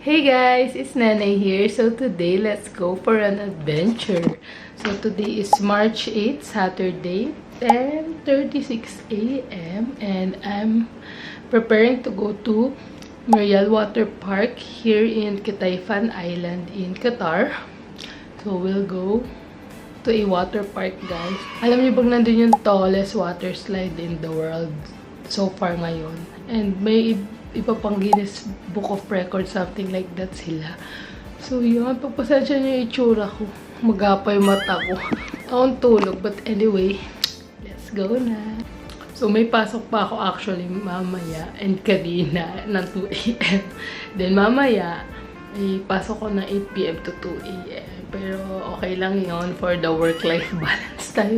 Hey guys, it's Nene here. So today, let's go for an adventure. So today is March 8th, Saturday, 10:36 a.m. and I'm preparing to go to Merial Water Park here in Kitaifan Island in Qatar. So we'll go to a water park, guys. Alam niyo bang nandun yung tallest water slide in the world so far ngayon? And may iba pang Guinness Book of Records, something like that sila. So yun, pagpasensya niyo yung itsura ko. Magapay mata ko. Akong tulog. But anyway, let's go na. So may pasok pa ako actually mamaya and kanina ng 2 a.m. Then mamaya, may pasok ko na 8 p.m. to 2 a.m. Pero okay lang yon for the work-life balance tayo.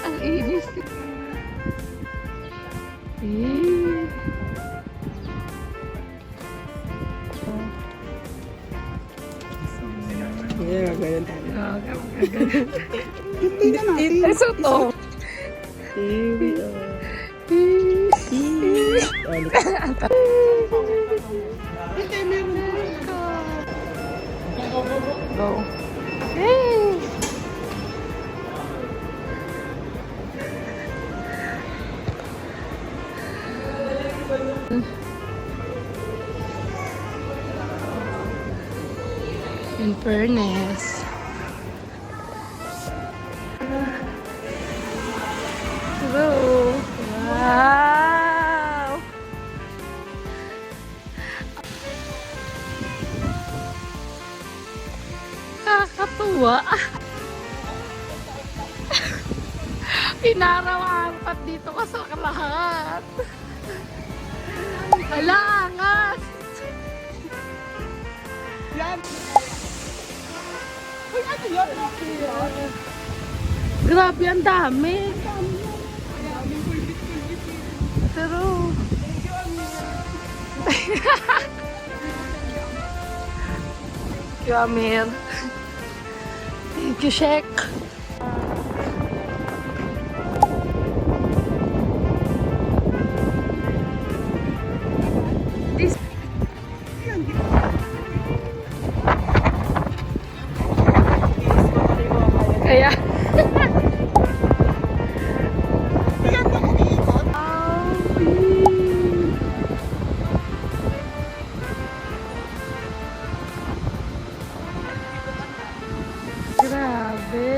Ang inis. Yeah, ganyan tayo. Hindi na natin. Eso to. Go. Hey! In fairness. Hello. Wow. Kakatuwa. Inaraw-arapat dito ka sa lahat. Alangas. Yan! Uy, ano yun? Grabe, ang dami. Pero... Thank you, Amir. Thank you, Sheikh. Kaya... Yan yung umiikot. Grabe.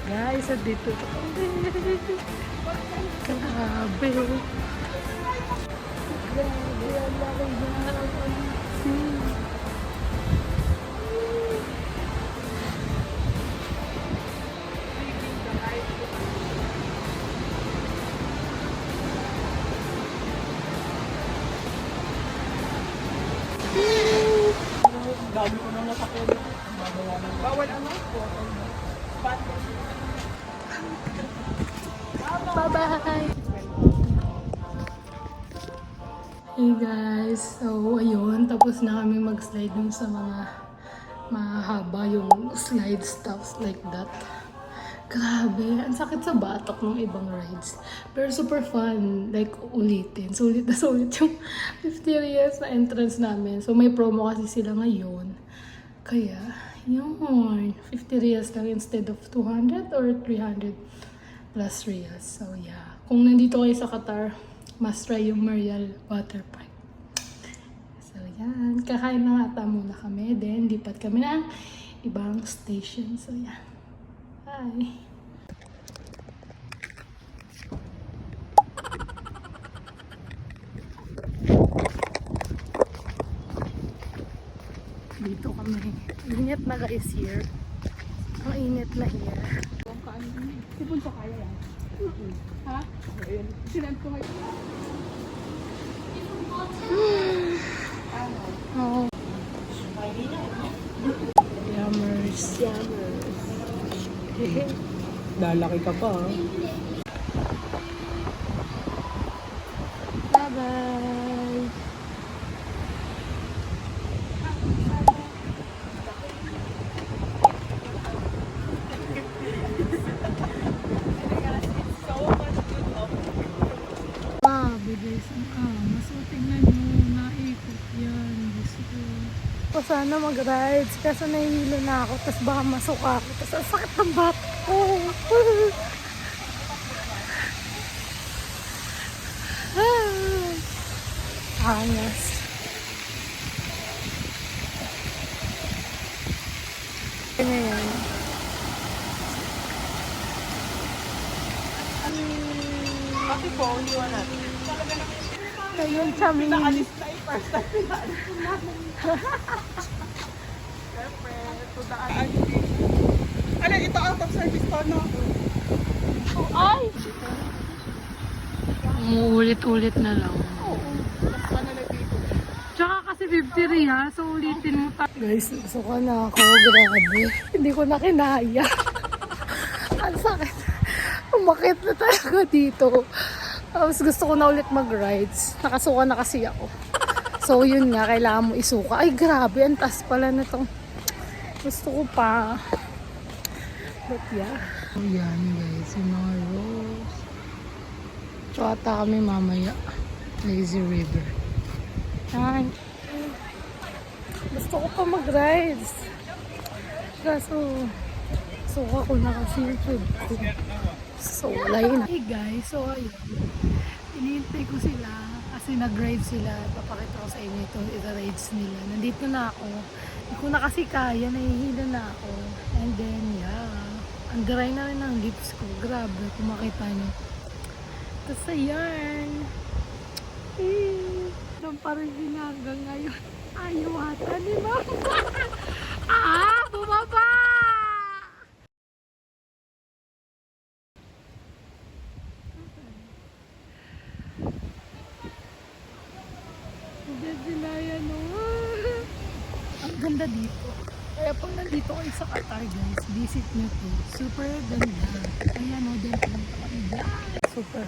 Guys, dito. Grabe. Dami ko nang nasakyan. Bawal ano? Bye-bye! Hey guys, so ayun, tapos na kami mag-slide dun sa mga mahaba yung slide stuffs like that. Grabe, ang sakit sa batok ng ibang rides. Pero super fun, like ulitin. Sulit na sulit yung 50 reals na entrance namin. So may promo kasi sila ngayon. Kaya, yun, 50 reals lang instead of 200 or 300 plus reals. So yeah, kung nandito kayo sa Qatar, must try yung Marial Water Park. So yan, kakain na ata muna kami. Then, lipat kami ng ibang station. So yan. Bye! Dito kami. Init na guys here. Ang init na here. Sipon sa kaya yan. Ha? Ayun. Sinend ko ngayon. Oh. Yummers. Lalaki ka pa, ha? Bye-bye! Grabe guys, tingnan nyo, naikot yan. O sana mag-rides, kaso nahihilo na ako, tapos baka masuka ako, tapos ang sakit ng back ko. Angas. Ganyan. Kasi po, iwan natin. Ayun, chami. Nakalis na yung first time pinaalis ko namin. Siyempre, tudaan. Ano, ito out of service to, no? Ay! Umuulit-ulit na lang. Oo. Basta na dito. Tsaka kasi 50 riya, so ulitin mo pa. Guys, suka na ako. Grabe. Hindi ko na kinaya. Ang sakit. Umakit na talaga dito. Tapos gusto ko na ulit mag-rides. Nakasuka na kasi ako. So yun nga, kailangan mo isuka. Ay grabe, ang taas pala na itong. Gusto ko pa. But yeah. So yan guys, yung mga rolls. Tsaka kami mamaya. Lazy River. Yan. Gusto ko pa mag-rides. Kaso, suka ko na kasi yung food ko. So, wala yun. Hey guys, so ayun. Inihintay ko sila kasi nag-ride sila. Papakita ko sa inyo itong rides nila. Nandito na ako. Hindi ko na kasi kaya. Nahihila na ako. And then, yeah. Ang dry na rin ang lips ko. Grabe, kung makita nyo. Tapos ayan. Doon pa rin sila hanggang ngayon. Ayaw ata ni Mama. Bumaba! Diyan sila yan, oh. Ang ganda dito. Kaya pag nandito kayo sa Qatar, guys, visit nyo to. Super ganda. Ayan, oh, dyan. Super.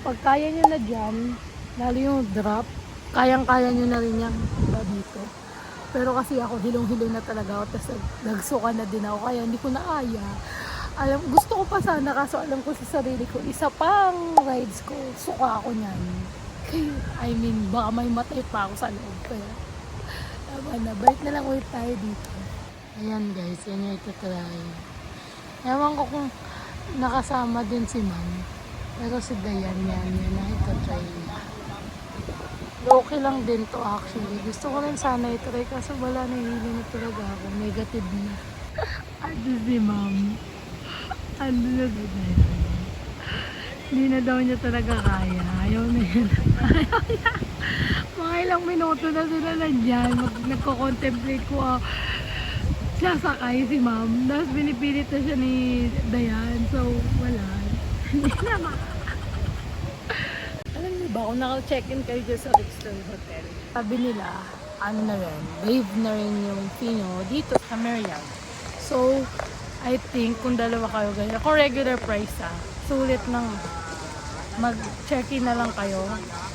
Pag kaya nyo na dyan, lalo yung drop, kayang-kaya nyo na rin yan dito. Pero kasi ako, hilong-hilo na talaga ako. Tapos nagsuka na din ako. Kaya hindi ko na kaya. Gusto ko pa sana, kaso alam ko sa sarili ko, isa pang rides ko, suka ako niyan. I mean, baka may matay pa ako sa loob. Kaya, tama na. Balik na lang ulit tayo dito. Ayan guys, yan yung itatry. Ewan ko kung nakasama din si Ma'am. Pero si Dayan yan ang itatry niya. Okay lang din to actually. Gusto ko rin sana itry kasi wala, nahihili na talaga ako. Negative na. Ano si Ma'am? Ano na din? Hindi na daw niya talaga kaya. Ayaw na yun. Ayaw niya. Mga ilang minuto na sila nandyan. Nagko-contemplate ko. Sasakay si Ma'am. Tapos pinipilit na siya ni Dayan. So, wala. Hindi na Alam niyo ba, kung naka-check-in kayo dyan sa Rixton Hotel, sabi nila, ano na rin, waive na rin yung fee nyo dito sa Marial. So, I think kung dalawa kayo ganyan, kung regular price sulit nang mag-check-in na lang kayo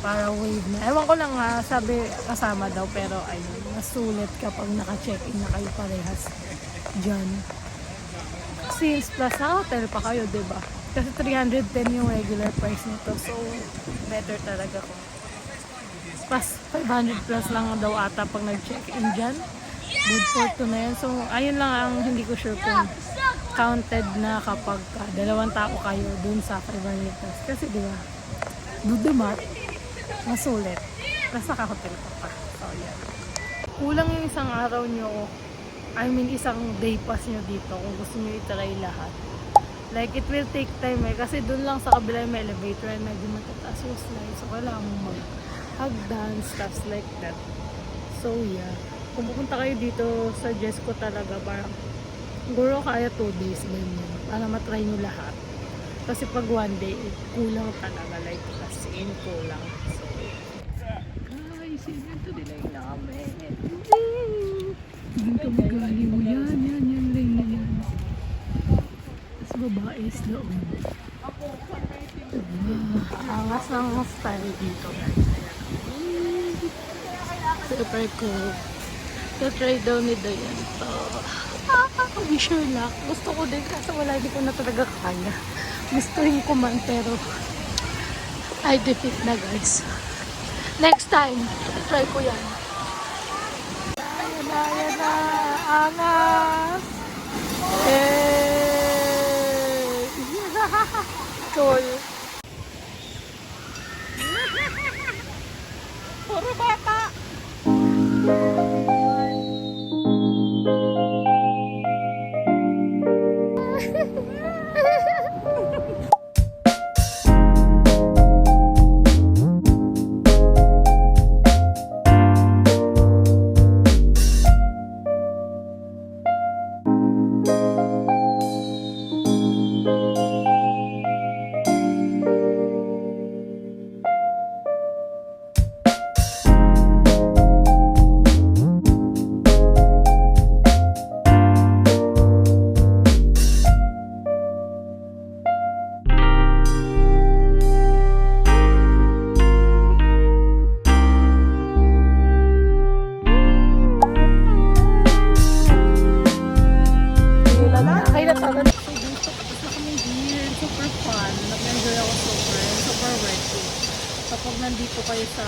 para waive na. Ewan ko lang nga, sabi kasama daw, pero ayun, mas sulit kapag naka-check-in na kayo parehas dyan. Since plus na hotel pa kayo, diba? Kasi 310 yung regular price nito. So, better talaga kung plus 500 plus lang daw ata pag nag-check-in dyan. Good for 2 na yan. So, ayun lang ang hindi ko sure kung counted na kapag dalawang tao kayo dun sa 500 plus. Kasi diba, dudumat, masulit. Plus naka-hotel ka pa. So, yan. Kulang yung isang araw nyo, I mean, isang day pass nyo dito kung gusto nyo itry lahat. Like, it will take time eh. Kasi dun lang sa kabila may elevator and medyo matataas yung slide. So, kailangan mo mag-hagdan, stuff like that. So, yeah. Kung pupunta kayo dito, suggest ko talaga parang siguro kaya 2 days ganyan. Para matry nyo lahat. Kasi pag 1 day, kulang talaga. Like, as in, kulang. So, guys, yun to din lang namin. Hindi ka magaling mo. Yan, lane na yan. Tapos babae is loob. Angas ng style dito. Super cool. So-try daw ni Dayan to. Be sure na. Gusto ko din kasi wala, hindi ko na talaga kaya. Gustuhin ko man pero I defeat na guys. Next time, try ko yan. Ayan na. Angas. Cool. Puro bata. Kapag nandito kayo sa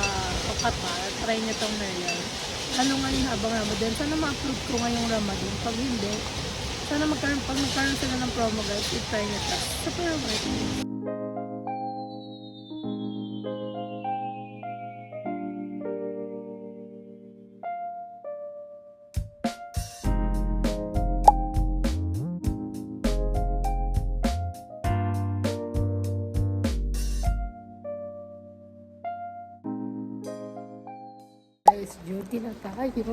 Qatar, try nyo itong Merlion. Ano nga yung habang Ramadan? Sana ma-upload ko ngayong Ramadan. Pag hindi, sana pag magkaroon sila ng promo guys, i-try nyo ito. Super worth it. Guys, duty na tayo.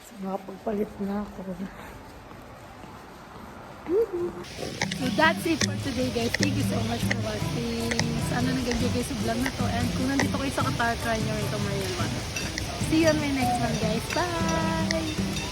So, makapagpalit na ako. So, that's it for today, guys. Thank you so much for watching. Sana nag-enjoy kayo sa vlog na to. And kung nandito kayo sa Qatar, try nyo rin ito Merlion. See you on my next one, guys. Bye!